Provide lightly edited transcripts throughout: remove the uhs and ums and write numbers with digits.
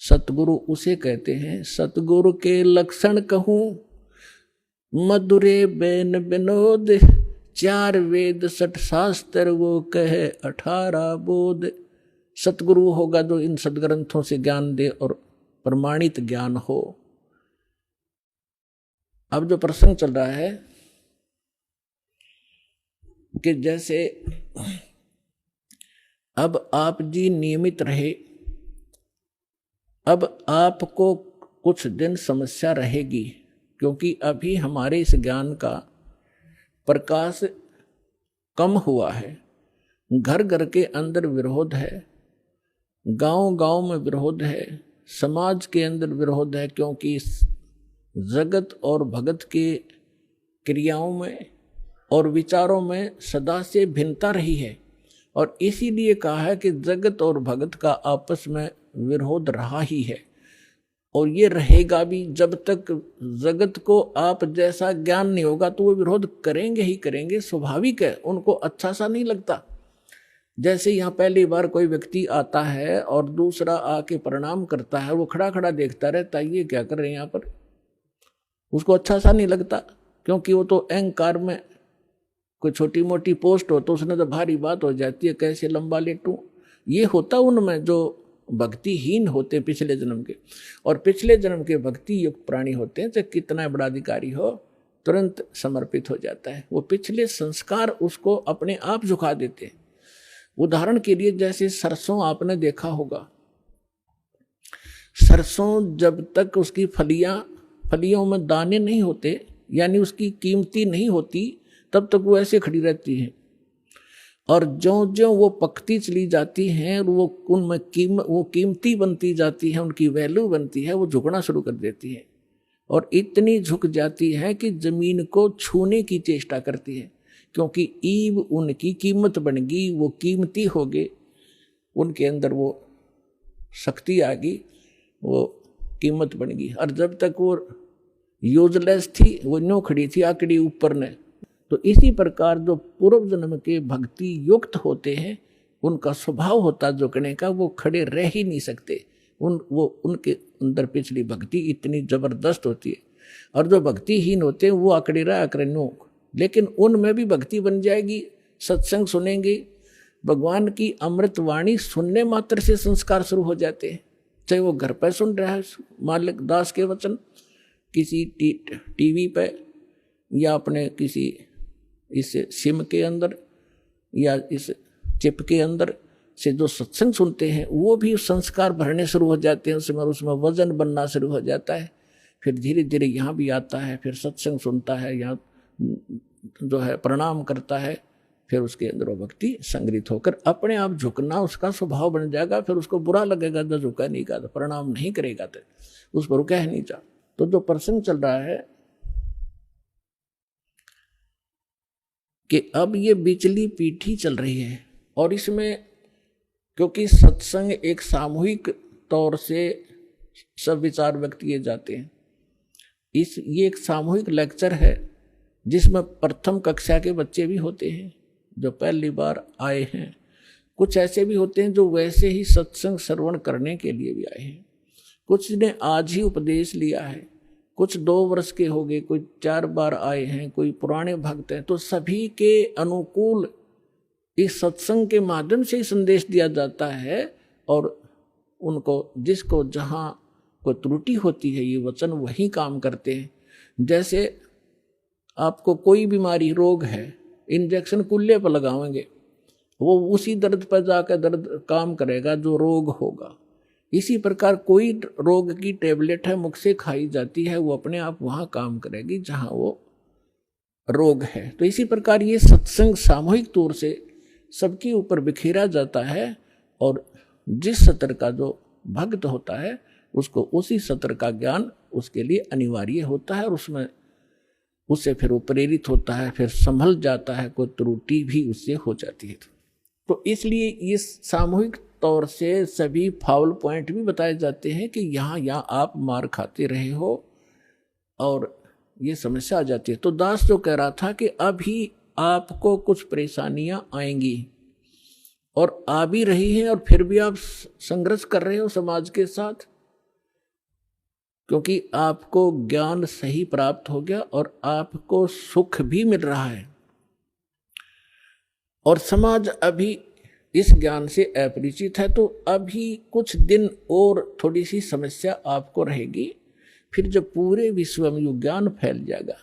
सतगुरु उसे कहते हैं। सतगुरु के लक्षण कहूं, मधुरे बैन विनोद, 4 वेद 6 शास्त्र वो कहे 18 बोध। सतगुरु होगा जो इन सदग्रंथों से ज्ञान दे और प्रमाणित ज्ञान हो। अब जो प्रसंग चल रहा है कि जैसे अब आप जी नियमित रहे, अब आपको कुछ दिन समस्या रहेगी, क्योंकि अभी हमारे इस ज्ञान का प्रकाश कम हुआ है। घर घर के अंदर विरोध है, गांव गांव में विरोध है, समाज के अंदर विरोध है, क्योंकि जगत और भगत के क्रियाओं में और विचारों में सदा से भिन्नता रही है। और इसीलिए कहा है कि जगत और भगत का आपस में विरोध रहा ही है और ये रहेगा भी। जब तक जगत को आप जैसा ज्ञान नहीं होगा तो वो विरोध करेंगे ही करेंगे, स्वाभाविक है, उनको अच्छा सा नहीं लगता। जैसे यहाँ पहली बार कोई व्यक्ति आता है और दूसरा आके प्रणाम करता है, वो खड़ा खड़ा देखता रहता है, ये क्या कर रहे हैं यहाँ पर, उसको अच्छा सा नहीं लगता, क्योंकि वो तो अहंकार में कोई छोटी मोटी पोस्ट हो तो उसने तो भारी बात हो जाती है, कैसे लंबा लेटूं। ये होता उनमें जो भक्तिहीन होते पिछले जन्म के, और पिछले जन्म के भक्ति युक्त प्राणी होते हैं, चाहे कितना बड़ा अधिकारी हो तुरंत समर्पित हो जाता है। वो पिछले संस्कार उसको अपने आप झुका देते हैं। उदाहरण के लिए जैसे सरसों आपने देखा होगा, सरसों जब तक उसकी फलियों में दाने नहीं होते, यानी उसकी कीमती नहीं होती, तब तक वो ऐसे खड़ी रहती है। और ज्यों ज्यों वो पकती चली जाती हैं, वो उनमें वो कीमती बनती जाती है, उनकी वैल्यू बनती है, वो झुकना शुरू कर देती है और इतनी झुक जाती है कि जमीन को छूने की चेष्टा करती है, क्योंकि ईब उनकी कीमत बन गई, वो कीमती हो गए, उनके अंदर वो शक्ति आ गई, वो कीमत बन गई। और जब तक वो यूजलेस थी, वो न्यों खड़ी थी आकड़ी ऊपर ने। तो इसी प्रकार जो पूर्व जन्म के भक्ति युक्त होते हैं, उनका स्वभाव होता झुकने का, वो खड़े रह ही नहीं सकते। उनके अंदर पिछली भक्ति इतनी जबरदस्त होती है। और जो भक्तिहीन होते हैं वो आकड़े रहा आकड़े, लेकिन उनमें भी भक्ति बन जाएगी। सत्संग सुनेंगे, भगवान की अमृत वाणी सुनने मात्र से संस्कार शुरू हो जाते हैं। चाहे वो घर पर सुन रहा है मालिक दास के वचन, किसी टीवी पे, या अपने किसी इस सिम के अंदर, या इस चिप के अंदर से जो सत्संग सुनते हैं, वो भी संस्कार भरने शुरू हो जाते हैं उसमें वजन बनना शुरू हो जाता है। फिर धीरे धीरे यहाँ भी आता है, फिर सत्संग सुनता है, यहाँ जो है प्रणाम करता है, फिर उसके अंदर वो भक्ति संग्रहित होकर अपने आप झुकना उसका स्वभाव बन जाएगा। फिर उसको बुरा लगेगा जो झुका नहीं का, प्रणाम नहीं करेगा, तो उस पर कह नहीं जा। तो जो प्रसंग चल रहा है कि अब ये बिचली पीढ़ी चल रही है, और इसमें क्योंकि सत्संग एक सामूहिक तौर से सब विचार व्यक्त किए जाते हैं, ये एक सामूहिक लेक्चर है जिसमें प्रथम कक्षा के बच्चे भी होते हैं जो पहली बार आए हैं, कुछ ऐसे भी होते हैं जो वैसे ही सत्संग श्रवण करने के लिए भी आए हैं, कुछ ने आज ही उपदेश लिया है, कुछ 2 वर्ष के हो गए, कोई 4 बार आए हैं, कोई पुराने भक्त हैं। तो सभी के अनुकूल इस सत्संग के माध्यम से ही संदेश दिया जाता है, और उनको जिसको जहाँ कोई त्रुटि होती है ये वचन वही काम करते हैं। जैसे आपको कोई बीमारी रोग है, इंजेक्शन कुल्ले पर लगाएंगे, वो उसी दर्द पर जाकर दर्द काम करेगा जो रोग होगा। इसी प्रकार कोई रोग की टेबलेट है, मुख से खाई जाती है, वो अपने आप वहाँ काम करेगी जहाँ वो रोग है। तो इसी प्रकार ये सत्संग सामूहिक तौर से सबके ऊपर बिखेरा जाता है, और जिस सत्र का जो भक्त होता है उसको उसी सत्र का ज्ञान उसके लिए अनिवार्य होता है, और उसमें उससे फिर वो प्रेरित होता है, फिर संभल जाता है, कोई त्रुटि भी उससे हो जाती है। तो इसलिए इस सामूहिक तौर से सभी फाउल पॉइंट भी बताए जाते हैं कि यहाँ आप मार खाते रहे हो और ये समस्या आ जाती है। तो दास जो कह रहा था कि अभी आपको कुछ परेशानियां आएंगी और आ भी रही हैं, और फिर भी आप संघर्ष कर रहे हो समाज के साथ, क्योंकि आपको ज्ञान सही प्राप्त हो गया और आपको सुख भी मिल रहा है। और समाज अभी इस ज्ञान से अपरिचित है, तो अभी कुछ दिन और थोड़ी सी समस्या आपको रहेगी। फिर जब पूरे विश्व में ये ज्ञान फैल जाएगा,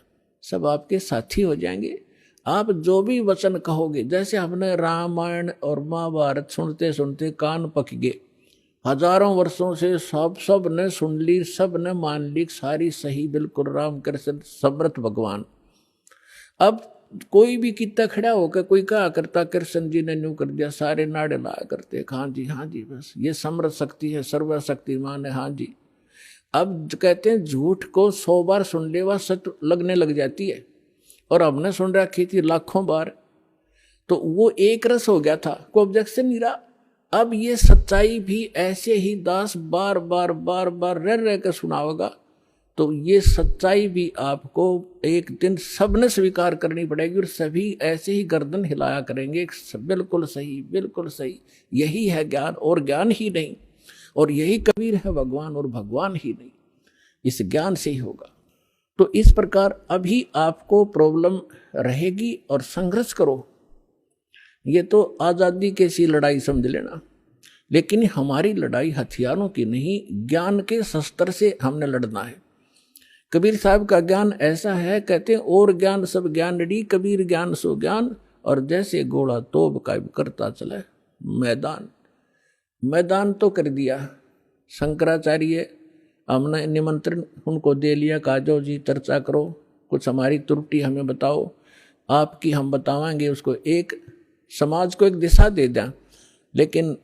सब आपके साथी हो जाएंगे। आप जो भी वचन कहोगे, जैसे हमने रामायण और महाभारत सुनते सुनते कान पक गए, हजारों वर्षों से सब ने सुन ली, सब ने मान ली, सारी सही, बिल्कुल राम कृष्ण समर्थ भगवान। अब कोई भी कितना खड़ा होकर कोई कहा करता कृष्ण जी ने न्यू कर दिया, सारे नाड़े लाया करते, हाँ जी बस ये समर्थ शक्ति है, सर्वशक्तिमान है, हाँ जी। अब कहते हैं झूठ को 100 बार सुन ले वह सत्य लगने लग जाती है, और हमने सुन रखी थी लाखों बार, तो वो एक रस हो गया था, कोई ऑब्जेक्शन नहीं रहा। अब ये सच्चाई भी ऐसे ही दास बार बार रह कर सुनाओगा, तो ये सच्चाई भी आपको एक दिन सबने स्वीकार करनी पड़ेगी, और सभी ऐसे ही गर्दन हिलाया करेंगे, बिल्कुल सही, यही है ज्ञान और ज्ञान ही नहीं, और यही कबीर है भगवान और भगवान ही नहीं, इस ज्ञान से ही होगा। तो इस प्रकार अभी आपको प्रॉब्लम रहेगी और संघर्ष करो। ये तो आज़ादी की सी लड़ाई समझ लेना, लेकिन हमारी लड़ाई हथियारों की नहीं, ज्ञान के शस्त्र से हमने लड़ना है। कबीर साहब का ज्ञान ऐसा है, कहते हैं और ज्ञान सब ज्ञानड़ी, कबीर ज्ञान सो ज्ञान, और जैसे घोड़ा तोब का करता चले मैदान तो कर दिया शंकराचार्य। हमने निमंत्रण उनको दे लिया, काजो जी चर्चा करो, कुछ हमारी त्रुटि हमें बताओ, आपकी हम बतावाएंगे, उसको एक समाज को एक दिशा दे दें। लेकिन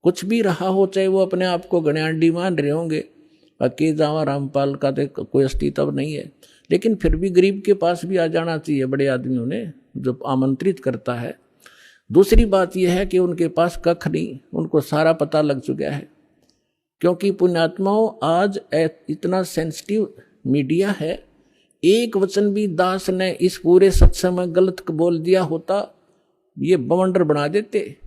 कुछ भी रहा हो, चाहे वो अपने आप को गण्याडी मान रहे होंगे, अके जावा रामपाल का तो कोई अस्तित्व नहीं है, लेकिन फिर भी गरीब के पास भी आ जाना चाहिए बड़े आदमियों ने, जो आमंत्रित करता है। दूसरी बात यह है कि उनके पास कख नहीं, उनको सारा पता लग चुका है, क्योंकि पुण्यात्माओं आज इतना सेंसिटिव मीडिया है, एक वचन भी दास ने इस पूरे सत्संग में गलत बोल दिया होता, ये बवंडर बना देते।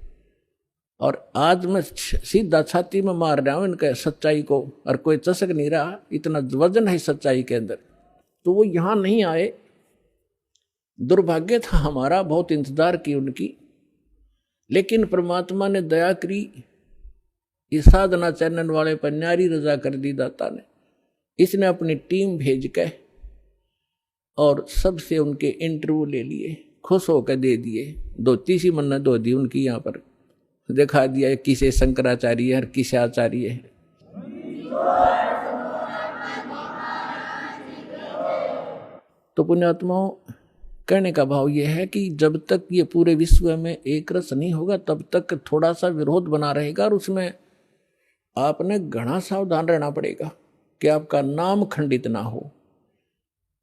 और आज मैं सीधा छाती में मार रहा हूँ इनके सच्चाई को, और कोई चसक नहीं रहा, इतना वजन है सच्चाई के अंदर, तो वो यहाँ नहीं आए। दुर्भाग्य था हमारा, बहुत इंतजार की उनकी, लेकिन परमात्मा ने दया करी, इस साधना चैनल वाले पर न्यारी रजा कर दी दाता ने। इसने अपनी टीम भेज के और सबसे उनके इंटरव्यू ले लिए, खुश होकर दे दिए, धोती सी मन्नत धो दी उनकी, यहाँ पर दिखा दिया किसे शंकराचार्य है, किसे आचार्य है। तो पुण्यात्माओं, कहने का भाव यह है कि जब तक ये पूरे विश्व में एक रस नहीं होगा, तब तक थोड़ा सा विरोध बना रहेगा, और उसमें आपने घना सावधान रहना पड़ेगा कि आपका नाम खंडित ना हो।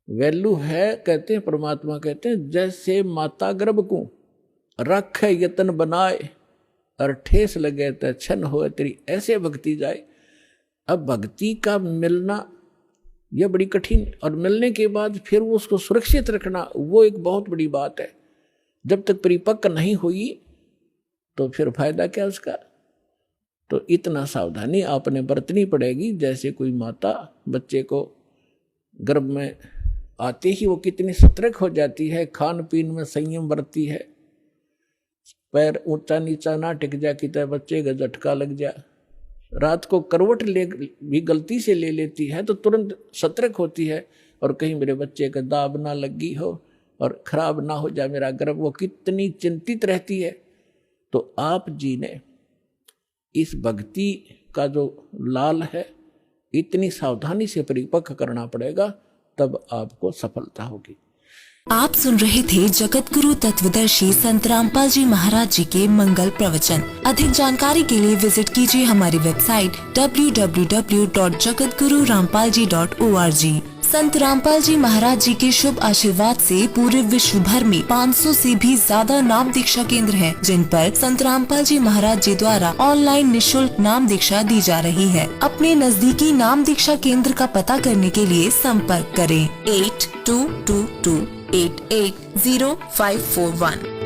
वैल्यू है, कहते हैं परमात्मा कहते हैं, जैसे माता गर्भ को रखे यतन बनाए, और ठेस लगे तो छन हो तेरी, ऐसे भक्ति जाए। अब भक्ति का मिलना यह बड़ी कठिन, और मिलने के बाद फिर वो उसको सुरक्षित रखना, वो एक बहुत बड़ी बात है। जब तक परिपक्व नहीं हुई तो फिर फायदा क्या उसका। तो इतना सावधानी आपने बरतनी पड़ेगी, जैसे कोई माता बच्चे को गर्भ में आते ही वो कितनी सतर्क हो जाती है, खान पीन में संयम बरतती है, पैर ऊंचा नीचा ना टिक जा कि बच्चे का झटका लग जा, रात को करवट ले भी गलती से ले लेती है तो तुरंत सतर्क होती है, और कहीं मेरे बच्चे का दाब ना लगी हो और खराब ना हो जाए मेरा गर्भ, वो कितनी चिंतित रहती है। तो आप जी ने इस भक्ति का जो लाल है, इतनी सावधानी से परिपक्व करना पड़ेगा, तब आपको सफलता होगी। आप सुन रहे थे जगत गुरु तत्वदर्शी संत रामपाल जी महाराज जी के मंगल प्रवचन। अधिक जानकारी के लिए विजिट कीजिए हमारी वेबसाइट www.jagatgururampalji.org। संत रामपाल जी महाराज जी के शुभ आशीर्वाद से पूरे विश्व भर में 500 से भी ज्यादा नाम दीक्षा केंद्र हैं, जिन पर संत रामपाल जी महाराज जी द्वारा ऑनलाइन निशुल्क नाम दीक्षा दी जा रही है। अपने नजदीकी नाम दीक्षा केंद्र का पता करने के लिए संपर्क करें 8222880541।